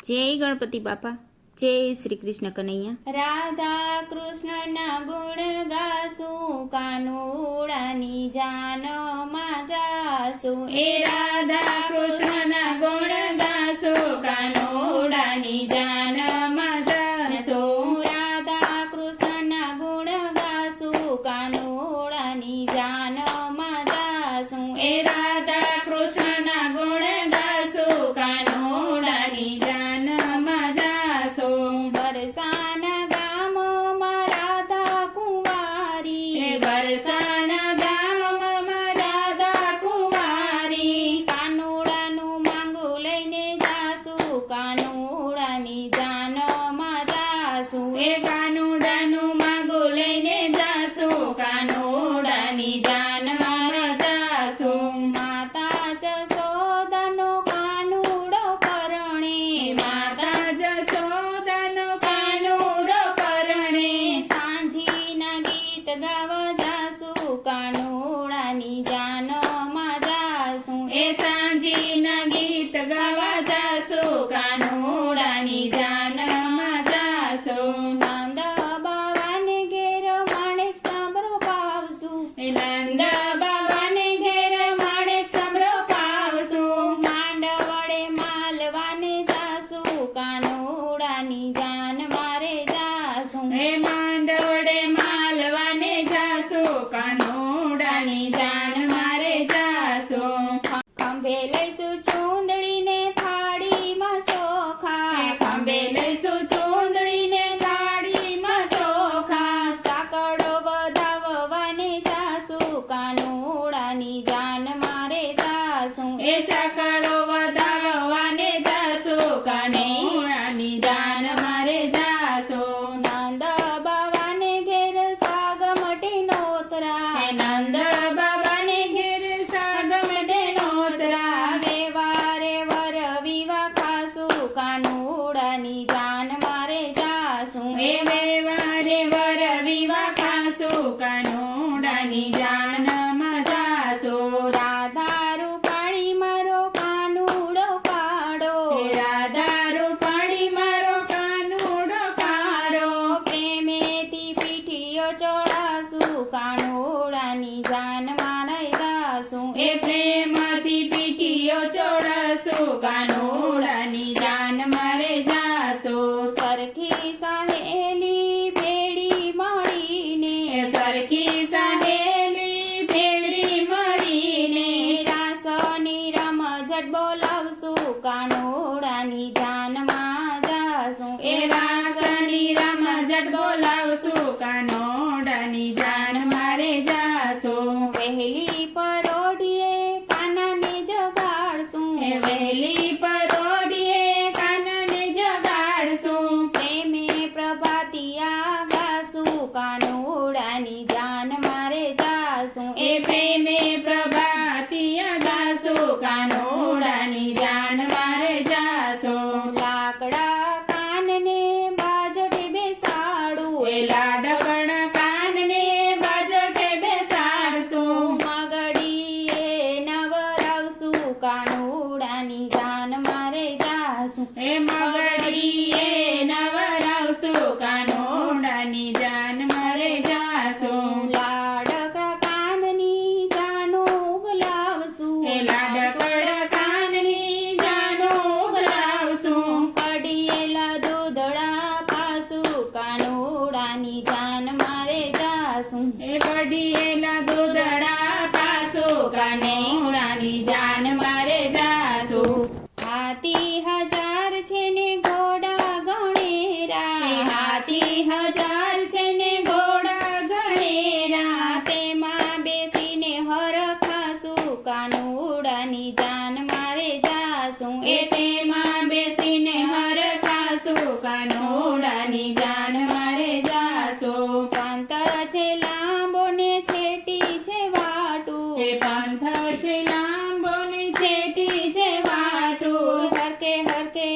જય ગણપતિ બાપા, જય શ્રી કૃષ્ણ કનૈયા. રાધા કૃષ્ણના ગુણ ગાશું, કાનુડાની જાનમાં જાશું. એ રાધા કૃષ્ણના ગુણ ગાશું, કાનુડાની જાનમાં જાશું. રાધા કૃષ્ણના ગુણ ગાશું, કાનુડાની જાનમાં જાશું. એ રાધા કૃષ્ણના ગુણ ગાશું, કાનુડાની જાનમાં જાશું. બરસાના ગામમાં રાધા કુંવારી, બરસાના ગામમાં રાધા કુંવારી. કાનુડાનું માંગુ લઈને જાશું, કાનુડાની જાનમાં જાશું. એ કાનુડાનું માંગુ લઈને જાશું, કાનુડાની જાનમાં જાશું. માતા જશોદાનો કાનુડો પરણે, માતા જશોદાનો કાનુડો પરણે. સાંજીના ગીત ગાવા જાશું, કાનુડાની જાનમાં જાશું. એ સાંજીના ગીત ગાવા જાશું, કાનુડાની જાનમાં જાશું. નંદ બાવાને ઘેર માણેક સાંભળો પાવશું, નંદ બાવાને ઘેર માણેક સાંભળો પાવશું. માંડ વડે માલવાને જાશું, કાનુડાની જાન મારે જાશું. હે માંડ વડે માલવાને જાશું, કાનુડાની જાન મારે જાશું. ખંભે લઈશું ચૂંદડીને થાળીમાં ચોખા, ખંભે લઈશું ચૂંદડીને થાળીમાં ચોખા. સાકડો વધાવવાને જાશું, કાનુડાની જાન મારે જાશું. એ સાકડો વધાવવાને જાશું, કાનુડાની જાન મારે જાશું. નંદ બાવાને ઘેર સાગમટે નોતરા, નંદ બાવાને ઘેર સાગમટે નોતરા. વેવારે વર વિવા ખાશું, કાનુડાની જાન મારે જાશું. એ વેવારે વર વિવા ખાશું, કાનુડાની જાનમાં જાશું. રાધા રૂપાણી મારો કાનુડો કાઢો, રાધા રૂપાણી મારો કાનુડો કાઢો. પ્રેમેથી પીઠીઓ ચોડાશું, કાનુડાની જાન મારે જાશું. એ પ્રેમથી પીઠીઓ ચોડાશું, કાનુડાની જાન મારે જાશું. સરખી સાહેલી ભેળી મળીને, સરખી સાહેલી ભેળી મળીને. રાસની રમઝટ બોલાવશું, કાનુડાની જાનમાં જાશું. એ રાસની રમઝટ બોલાવશું, કાનુડાની જાન મારે જાશું. વહેલી પરોઢીએ કાનાને જગાડશું, એ વહેલી પરોઢીએ કાનાને જગાડશું. પ્રેમે પ્રભાતિયા ગાશું, કાનુડાની જાન મારે જાશું. એ પ્રેમે પ્રભાતિયા ગાશું, કાનુડાની જાન મારે જાશું. લાકડા કાનને બાજોટે બેસાડું, એ લાડકડા કાનને બાજોટે બેસાડશું. મગડીએ નવરાવશું, કાનુડાની જાન મારે જાશું. એ મગડીએ નવરાવશું, કાનુડાની જાન મારે જાશું. લાડકડા કાનની જાનો ઉગલાવશું, એ લાડકડા કાનની જાનો ઉગલાવશું. કડિયેલા દૂધડા પાસું, કાનુડાની જાન મારે જાશું. એ કડિયેલા દૂધડા પાસું, કાનુડાની જાન મારે જાશું. હાથી હજાર છે ને ઘોડા ગણેરા, હાથી હજાર છે ને ઘોડા ગણેરા. તેમાં બેસીને હર ખાશું, કાનુડાની જાન મારે જાશું. એ તેમાં બેસીને હર ખાશું, કાનુડાની જાન મારે જાશું. પંથ છે લાંબો ને છેટી છે વાટું, એ પંથ છે લાંબો ને છેટી છે વાટું. હરકે હરકે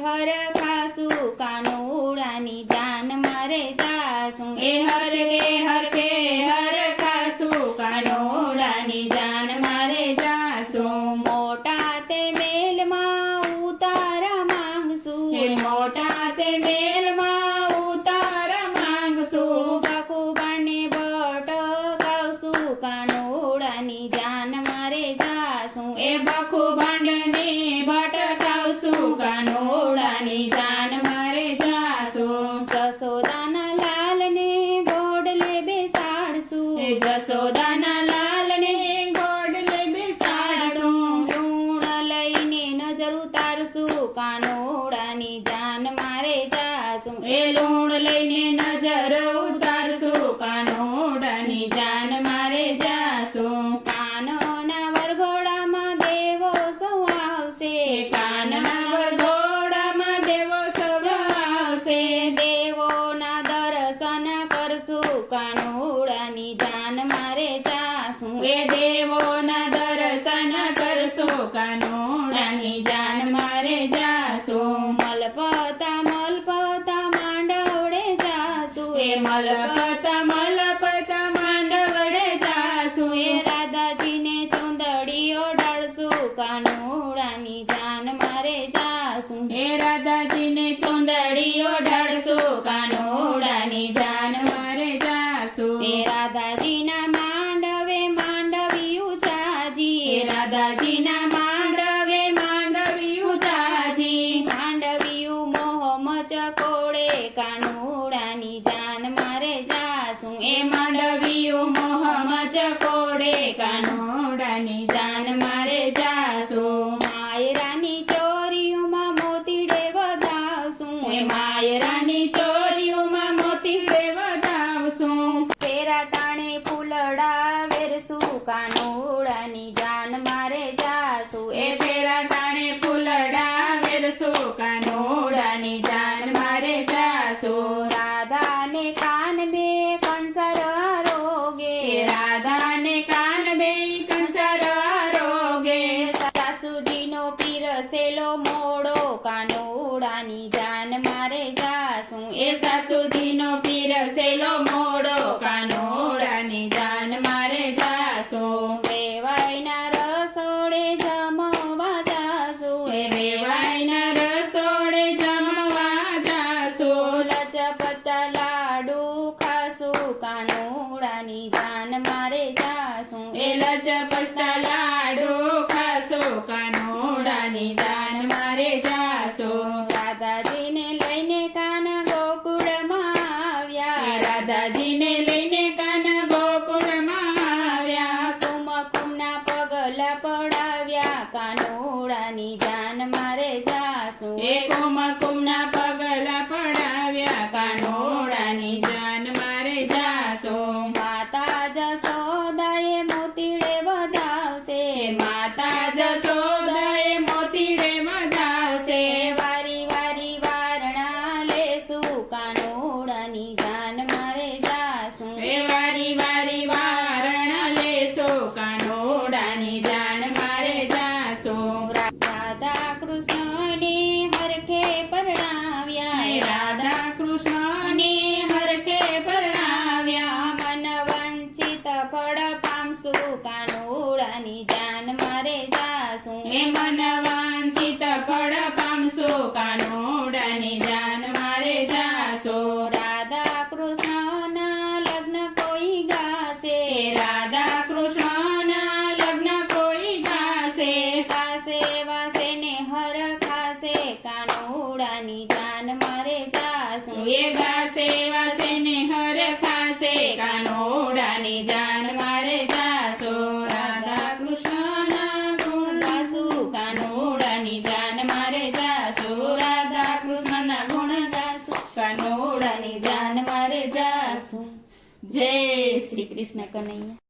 હર ખાશું, કાનુડાની જાન મારે જાશું. એ હરકે હરકે હર ખાશું, કાનુડાની જાન મારે જાશું. મોટા તે મેલમાં ઉતારા માંગશું, કાનોડાની જાન મારે જાશું એ બખુ ભાંડને ભટકાવશું કાનોડાની જાન મારે જાશું જસોદાના લાલને ગોડલે બેસાડશું જસોદાના લાલને ગોડલે બેસાડશું લૂણ લઈને નજર ઉતારશું કાનોડાની જાન મારે જાશું એ લૂણ લઈને નજર ઉતારશું કાનોડાની જાન મારે જાશું કાનોના વરઘોડામાં દેવો સૌ આવશે કાનના વરઘોડામાં દેવો સૌ આવશે દેવોના દર્શન કરશું કાનોડાની જાન મારે જાશું એ દેવોના દર્શન કરશું કાનોડાની જાન મારે જાશું મલપતા મલપતા માંડવડે જાશું એ મલપતા મલપતા માંડવડે જાશું એ રાધાજીને ચુંદડીઓ ઢાળશું કાનોડાની જાન મારે જાશું એ રાધાજીને ચુંદડીઓ ઢાળશું કાનોડાની જાન મારે જાશું એ રાધાજીના માંડવે માંડવિયું જાજી એ રાધાજીના માંડવે માંડવિયું જાજી માંડવિયું મોહમચ કોડે કાનોડાની જાન મારે જાશું એ માંડવિયું મોહમચ કોડે કાનોડાની જાન મારે જાશું માયરાની ચોરીઓમાં મોતીડે વધાવશું એ માયરાની ચોરીઓમાં મોતીડે વધાવશું પેરા ટાણે ફૂલડા વેરશું કાનોડાની જાન મારે જાશું એ પેરા ટાણે ફૂલડા વેરશું કાનોડાની જાન મારે જાશું રાધાને કાન બે કંસર આરોગે રાધાને કાન બે કંસર આરોગે સાસુજીનો પીરસેલો મોડો કાનોડાની જાન મારે જાશું એ સાસુજીનો પીરસેલો મોડો કાનોડાની જાન મારે જાશું વેવાઈના રસોડે જમવા જાશું એ વેવાઈના રસોડે જમવા જાશું લચપતા લાડુ ખાશું કાનોડાની જાન મારે જાશું એ લચપતા લાડુ ખાશું કાનોડાની જાન મારે જાશું રાધાજીને લઈને કાન ગોકુળમાં આવ્યા રાધાજીને લઈને કાન ગોકુળમાં આવ્યા કુમકુમના પગલા પડાવ્યા કાનોડાની જાન મારે જાશું એ કુમકુમના પગલા પડાવ્યા કાનોડાની જાન મારે જાશું માતા જસોદાએ મોતીડે વધાવશે માતા જસોદાએ મોતીડે વધાવશે વારી વારી વારણા લેશું કાનોડાની જાન મારે જાશું એ વારી વારી વારણા લેશું કાનોડાની જાન મારે જાશું રાધા કૃષ્ણને હરખે પરણાવ્યા એ રાધા કૃષ્ણને હરખે પરણાવ્યા મન વંચિત ફળ પામશું કાનોડાની જાન મારે જાશું એ મન વાંચિત ફળ પામશું કાનોડાની જાન મારે જાશું રાધા કૃષ્ણના લગ્ન કોઈ ગાશે રાધા કૃષ્ણના લગ્ન કોઈ ગાશે ગાશે વાસે ને હર ખાશે કાનોડાની જાન મારે જાશું એ ગાશે વાસે ને હર ખાશે કાનોડાની જાન મારે જાશું રાધા કૃષ્ણના ગુણ ગાશું કાનોડાની જાન મારે જાશું રાધા કૃષ્ણના ગુણ ગાશું કાનોડાની જાન મારે જાશું જય શ્રી કૃષ્ણ કનૈયા